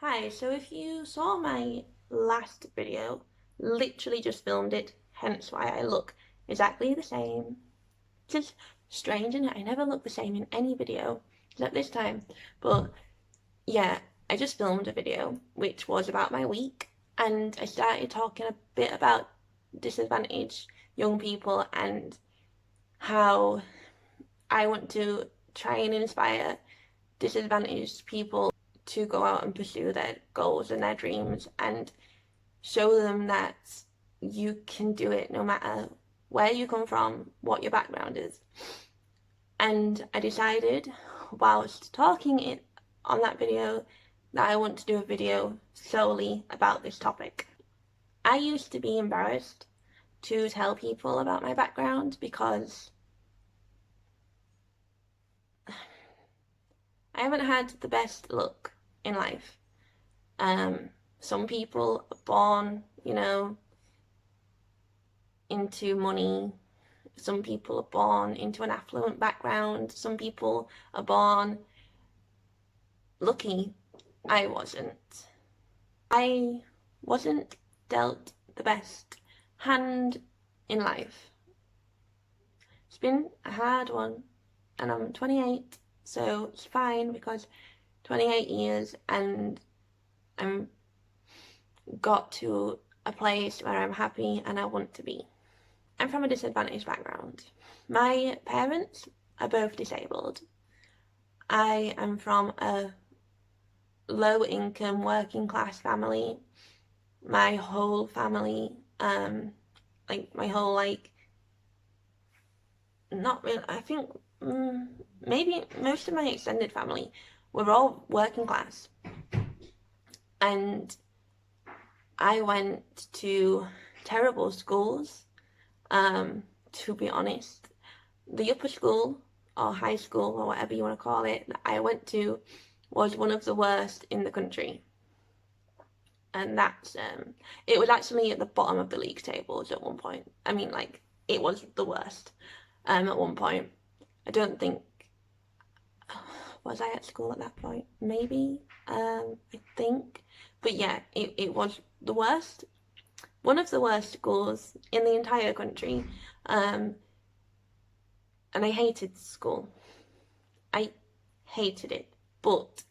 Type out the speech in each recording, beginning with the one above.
Hi, so if you saw my last video, literally just filmed it, hence why I look exactly the same. It's just strange, and I never look the same in any video, except this time. But yeah, I just filmed a video which was about my week, and I started talking a bit about disadvantaged young people and how I want to try and inspire disadvantaged people to go out and pursue their goals and their dreams and show them that you can do it no matter where you come from, what your background is. And I decided whilst talking it on that video that I want to do a video solely about this topic. I used to be embarrassed to tell people about my background because I haven't had the best luck in life. Some people are born, into money. Some people are born into an affluent background. Some people are born lucky. I wasn't. I wasn't dealt the best hand in life. It's been a hard one, and I'm 28, so it's fine because 28 years and I'm got to a place where I'm happy and I want to be. I'm from a disadvantaged background. My parents are both disabled. I am from a low income working class family. My whole family, my whole not really, I think maybe most of my extended family were all working class. And I went to terrible schools, to be honest. The upper school or high school or whatever you want to call it that I went to was one of the worst in the country. And that's, it was actually at the bottom of the league tables at one point. I mean, it was the worst at one point. I don't think, was I at school at that point? Maybe, I think. But yeah, it was the worst. One of the worst schools in the entire country. And I hated school. I hated it. But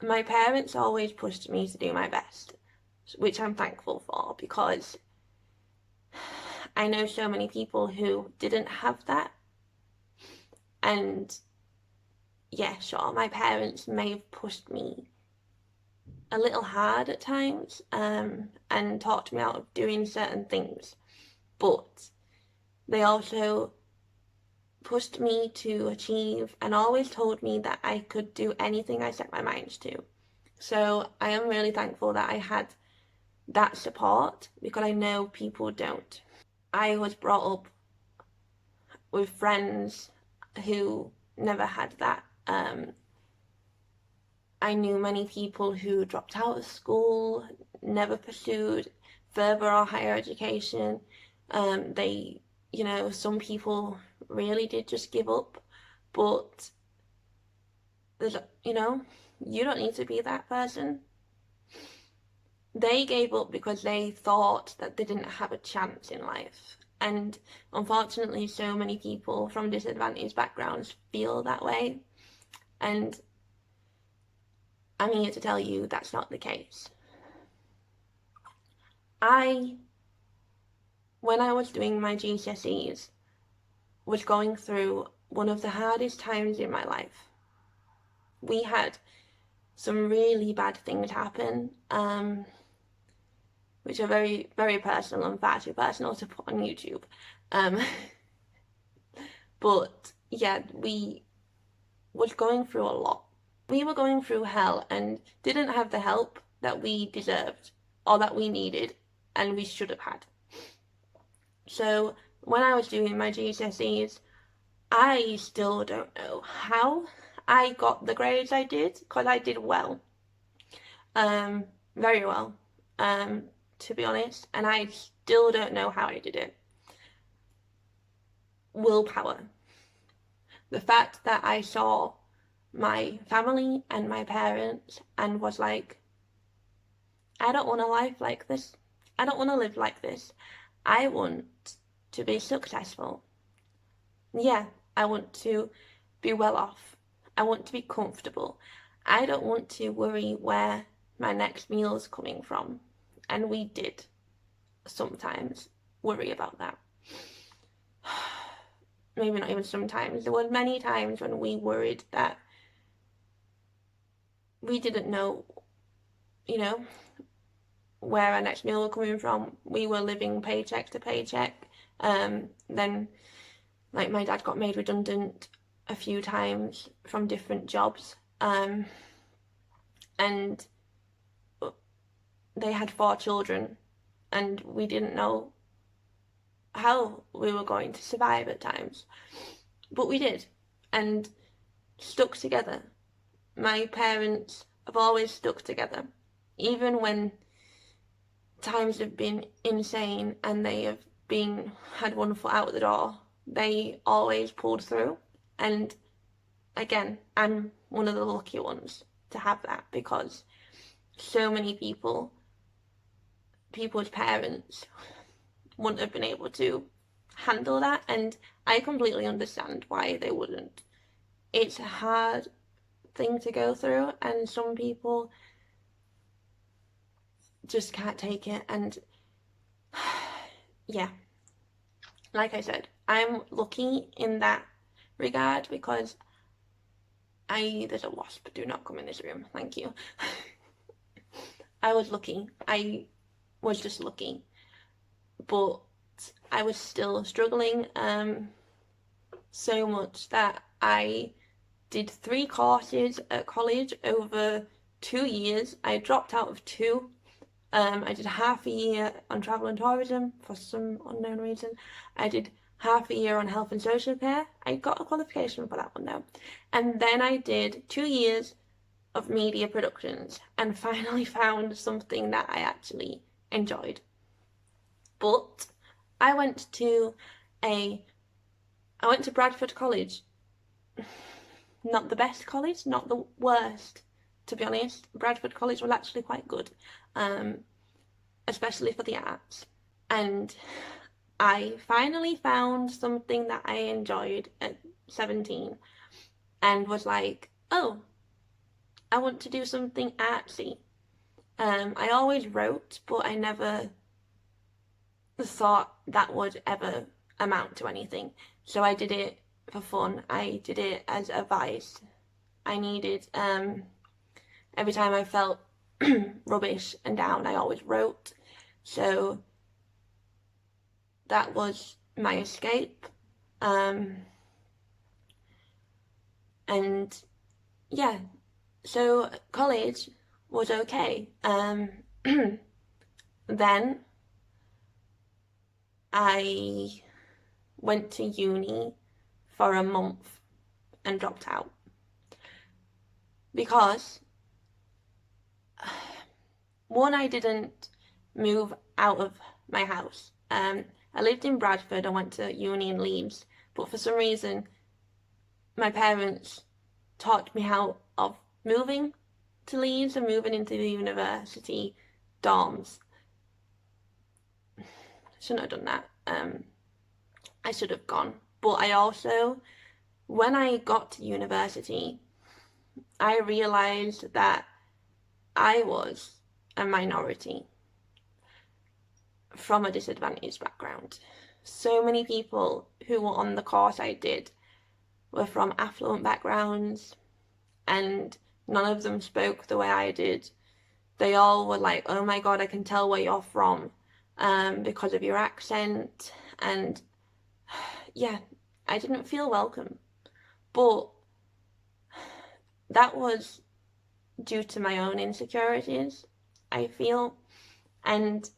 my parents always pushed me to do my best, which I'm thankful for because I know so many people who didn't have that. And yeah, sure, my parents may have pushed me a little hard at times, and talked me out of doing certain things, but they also pushed me to achieve and always told me that I could do anything I set my mind to. So I am really thankful that I had that support because I know people don't. I was brought up with friends who never had that. I knew many people who dropped out of school, never pursued further or higher education. Some people really did just give up, but there's, you don't need to be that person. They gave up because they thought that they didn't have a chance in life. And unfortunately, so many people from disadvantaged backgrounds feel that way. And I'm here to tell you that's not the case. When I was doing my GCSEs, was going through one of the hardest times in my life. We had some really bad things happen, which are very, very personal and far too personal to put on YouTube. But yeah, we was going through a lot. We were going through hell and didn't have the help that we deserved or that we needed and we should have had. So when I was doing my GCSEs, I still don't know how I got the grades I did, because I did well. Very well, to be honest, and I still don't know how I did it. Willpower. The fact that I saw my family and my parents and was like, I don't want a life like this. I don't want to live like this. I want to be successful. Yeah, I want to be well off. I want to be comfortable. I don't want to worry where my next meal is coming from. And we did sometimes worry about that. Maybe not even sometimes. There were many times when we worried that we didn't know, you know, where our next meal was coming from. We were living paycheck to paycheck. Then, like, my dad got made redundant a few times from different jobs. And they had 4 children, and we didn't know how we were going to survive at times. But we did, and stuck together. My parents have always stuck together, even when times have been insane and they have had one foot out the door. They always pulled through, and again, I'm one of the lucky ones to have that, because so many people's parents wouldn't have been able to handle that, and I completely understand why they wouldn't. It's a hard thing to go through, and some people just can't take it. And yeah, like I said, I'm lucky in that regard, because there's a wasp, do not come in this room, thank you. I was lucky. I was just lucky, but I was still struggling so much that I did 3 courses at college over 2 years. I dropped out of 2. I did half a year on travel and tourism for some unknown reason. I did half a year on health and social care. I got a qualification for that one though. And then I did 2 years of media productions and finally found something that I actually enjoyed. But I went to Bradford College. Not the best college, not the worst, to be honest. Bradford College was actually quite good, especially for the arts. And I finally found something that I enjoyed at 17 and was like, oh, I want to do something artsy. I always wrote, but I never thought that would ever amount to anything. So I did it for fun. I did it as a vice. I needed, every time I felt rubbish and down, I always wrote. So that was my escape. And yeah, so college was okay. Then I went to uni for a month and dropped out because one, I didn't move out of my house. I lived in Bradford. I went to uni in Leeds, but for some reason my parents taught me out of moving to Leeds and moving into the university dorms. Shouldn't have done that. I should have gone. But I also, when I got to university, I realised that I was a minority from a disadvantaged background. So many people who were on the course I did were from affluent backgrounds, and none of them spoke the way I did. They all were like, oh my god, I can tell where you're from because of your accent. And yeah, I didn't feel welcome. But that was due to my own insecurities, I feel. And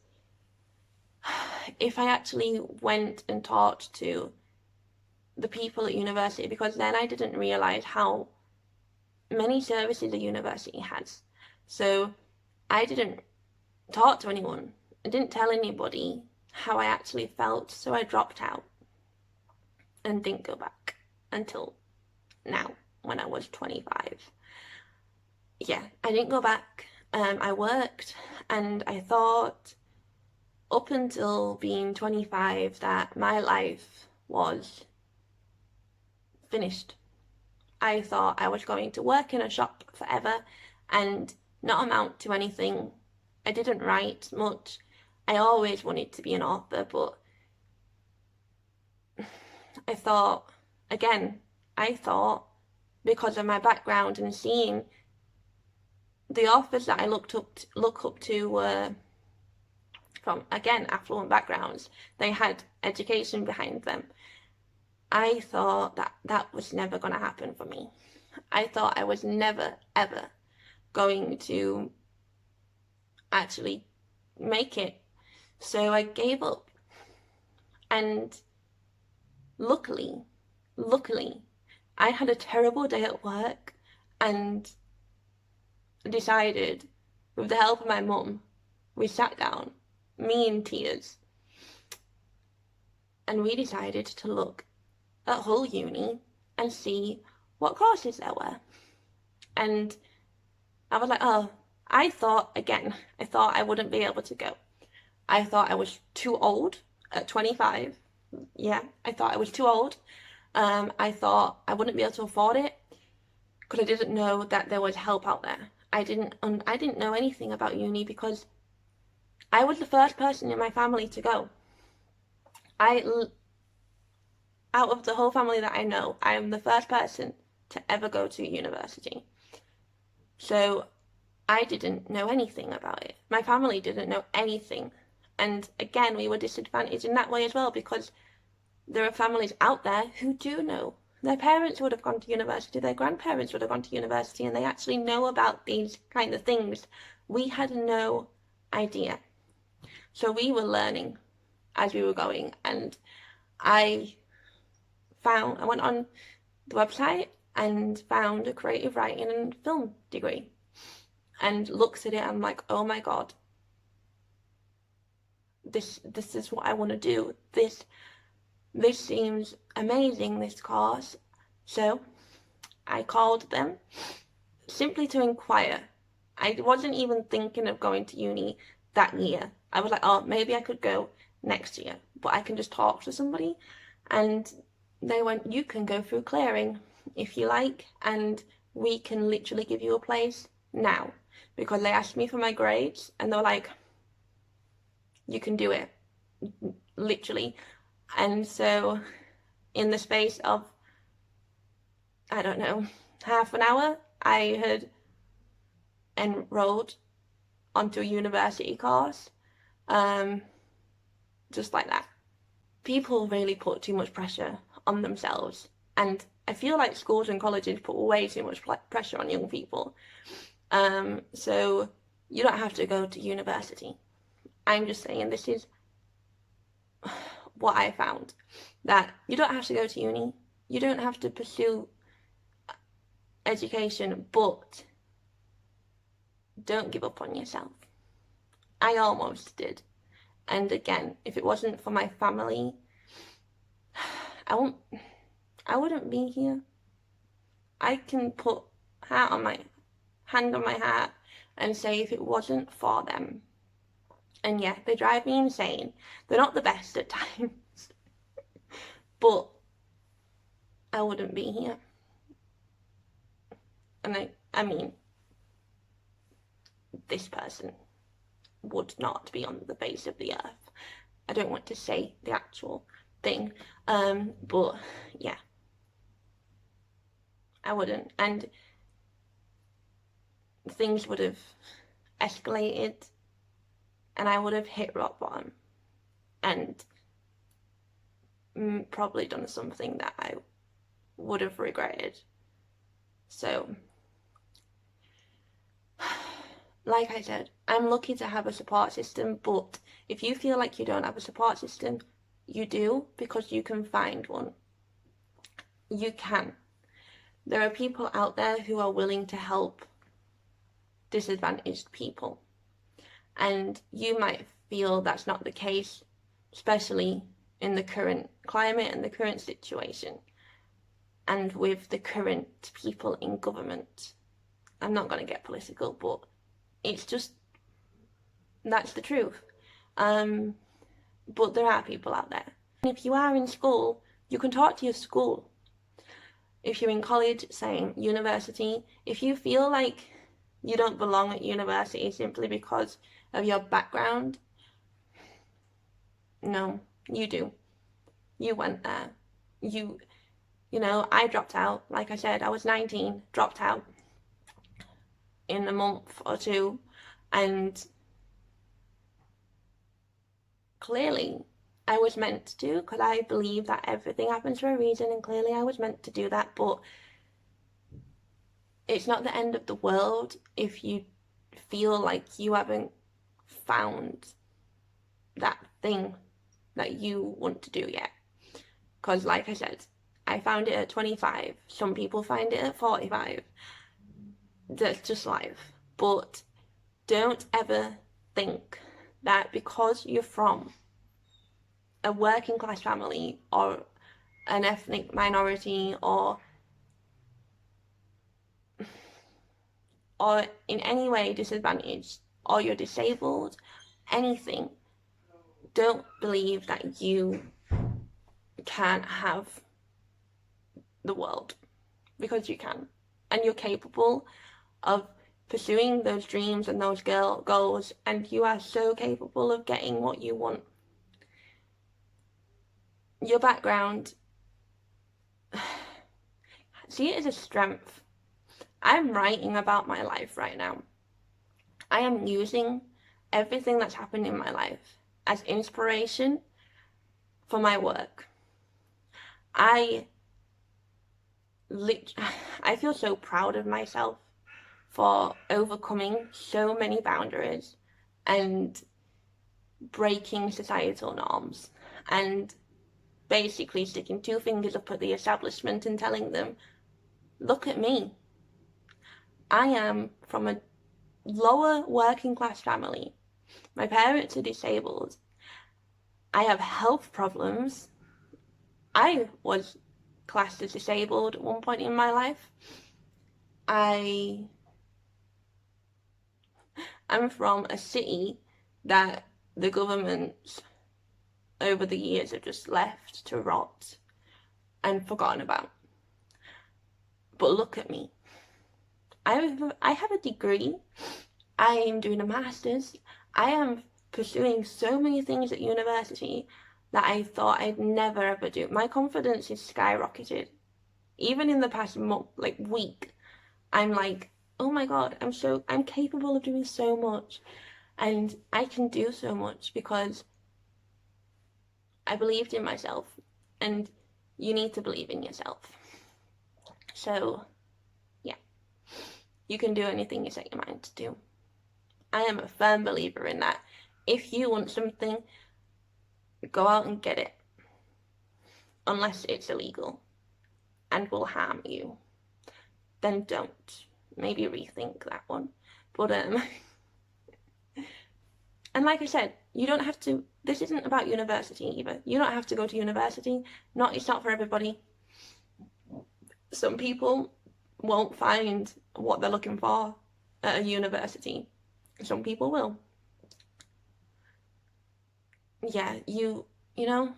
if I actually went and talked to the people at university, because then I didn't realise how many services a university has. So I didn't talk to anyone. I didn't tell anybody how I actually felt, so I dropped out and didn't go back until now, when I was 25. Yeah, I didn't go back. I worked, and I thought up until being 25 that my life was finished. I thought I was going to work in a shop forever and not amount to anything. I didn't write much. I always wanted to be an author, but I thought, again, because of my background and seeing the authors that I look up to were from, again, affluent backgrounds. They had education behind them. I thought that that was never going to happen for me. I thought I was never, ever going to actually make it. So I gave up. And luckily, I had a terrible day at work and decided, with the help of my mum, we sat down, me in tears, and we decided to look at Hull Uni and see what courses there were. And I was like, oh, I thought I wouldn't be able to go. I thought I was too old at 25. Yeah, I thought I was too old. I thought I wouldn't be able to afford it because I didn't know that there was help out there. I didn't know anything about uni because I was the first person in my family to go. Out of the whole family that I know, I am the first person to ever go to university. So I didn't know anything about it. My family didn't know anything. And again, we were disadvantaged in that way as well, because there are families out there who do know. Their parents would have gone to university, their grandparents would have gone to university, and they actually know about these kind of things. We had no idea. So we were learning as we were going, and I went on the website and found a creative writing and film degree, and looked at it and I'm like, oh my god, this is what I want to do. This seems amazing, this course. So I called them simply to inquire. I wasn't even thinking of going to uni that year. I was like, oh, maybe I could go next year, but I can just talk to somebody. And they went, you can go through clearing if you like, and we can literally give you a place now. Because they asked me for my grades, and they were like, you can do it, literally. And so in the space of, I don't know, half an hour, I had enrolled onto a university course, just like that. People really put too much pressure on themselves, and I feel like schools and colleges put way too much pressure on young people. So you don't have to go to university. I'm just saying, this is what I found, that you don't have to go to uni, you don't have to pursue education, but don't give up on yourself. I almost did. And again, if it wasn't for my family, I wouldn't be here. I can put hand on my heart and say, if it wasn't for them, and yeah, they drive me insane. They're not the best at times, but I wouldn't be here. And I mean, this person would not be on the face of the earth. I don't want to say the actual thing, but yeah, I wouldn't, and things would have escalated, and I would have hit rock bottom, and probably done something that I would have regretted. So, like I said, I'm lucky to have a support system, but if you feel like you don't have a support system, you do, because you can find one. You can. There are people out there who are willing to help disadvantaged people, and you might feel that's not the case, especially in the current climate and the current situation. and with the current people in government. I'm not going to get political, but it's just, that's the truth. But there are people out there. And if you are in school, you can talk to your school. If you're in college, same. University, if you feel like you don't belong at university simply because of your background, no, you do. You went there. You know, I dropped out. Like I said, I was 19, dropped out in a month or two, and clearly I was meant to, because I believe that everything happens for a reason, and clearly I was meant to do that. But it's not the end of the world if you feel like you haven't found that thing that you want to do yet. Because like I said, I found it at 25. Some people find it at 45. That's just life. But don't ever think that because you're from a working class family or an ethnic minority or in any way disadvantaged, or you're disabled, anything, don't believe that you can't have the world, because you can, and you're capable of pursuing those dreams and those goals, and you are so capable of getting what you want. Your background, see it as a strength. I'm writing about my life right now. I am using everything that's happened in my life as inspiration for my work. I feel so proud of myself for overcoming so many boundaries and breaking societal norms and basically sticking two fingers up at the establishment and telling them, look at me. I am from a lower working class family. My parents are disabled. I have health problems. I was classed as disabled at one point in my life. I'm from a city that the government over the years have just left to rot and forgotten about. But look at me. I have a degree. I am doing a master's. I am pursuing so many things at university that I thought I'd never ever do. My confidence is skyrocketed. Even in the past month, week, I'm like, oh my God, I'm capable of doing so much, and I can do so much because I believed in myself, and you need to believe in yourself. So, yeah, you can do anything you set your mind to do. I am a firm believer in that. If you want something, go out and get it, unless it's illegal and will harm you. Then don't. Maybe rethink that one. But and like I said, you don't have to. This isn't about university either. You don't have to go to university. It's not for everybody. Some people won't find what they're looking for at a university. Some people will. Yeah, you know,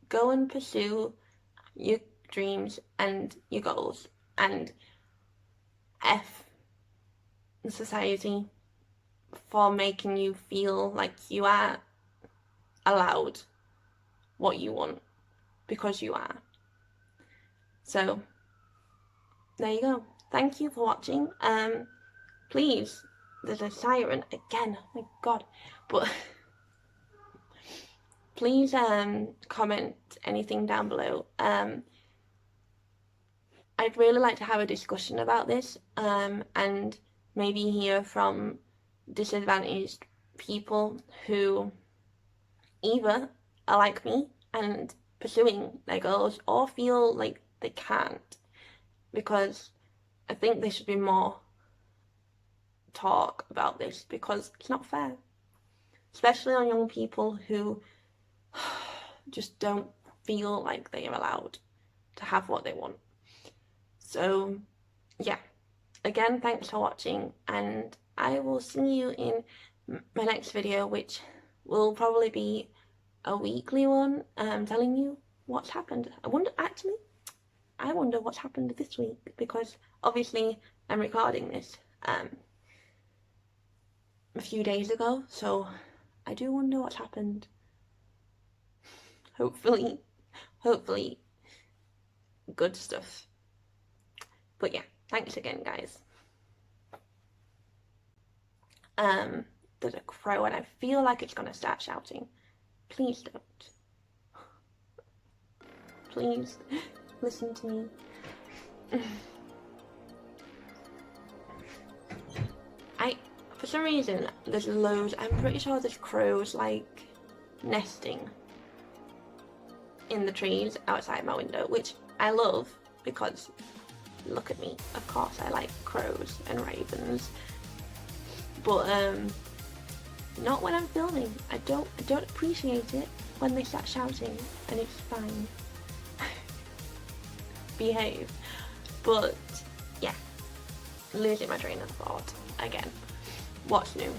go and pursue your dreams and your goals, and F society for making you feel like you are allowed what you want, because you are. So there you go. Thank you for watching. Please, there's a siren again, oh my God, but please comment anything down below. I'd really like to have a discussion about this, and maybe hear from disadvantaged people who either are like me and pursuing their goals, or feel like they can't, because I think there should be more talk about this, because it's not fair, especially on young people who just don't feel like they are allowed to have what they want. So yeah, again, thanks for watching, and I will see you in my next video, which will probably be a weekly one, telling you what's happened. I wonder what's happened this week, because obviously I'm recording this a few days ago, so I do wonder what's happened. Hopefully good stuff. But yeah, thanks again, guys. There's a crow and I feel like it's gonna start shouting. Please don't. Please listen to me. For some reason, there's loads. I'm pretty sure there's crows like nesting in the trees outside my window, which I love because look at me. Of course, I like crows and ravens, but not when I'm filming. I don't appreciate it when they start shouting, and it's fine. Behave. But yeah, losing my train of thought again. What's new?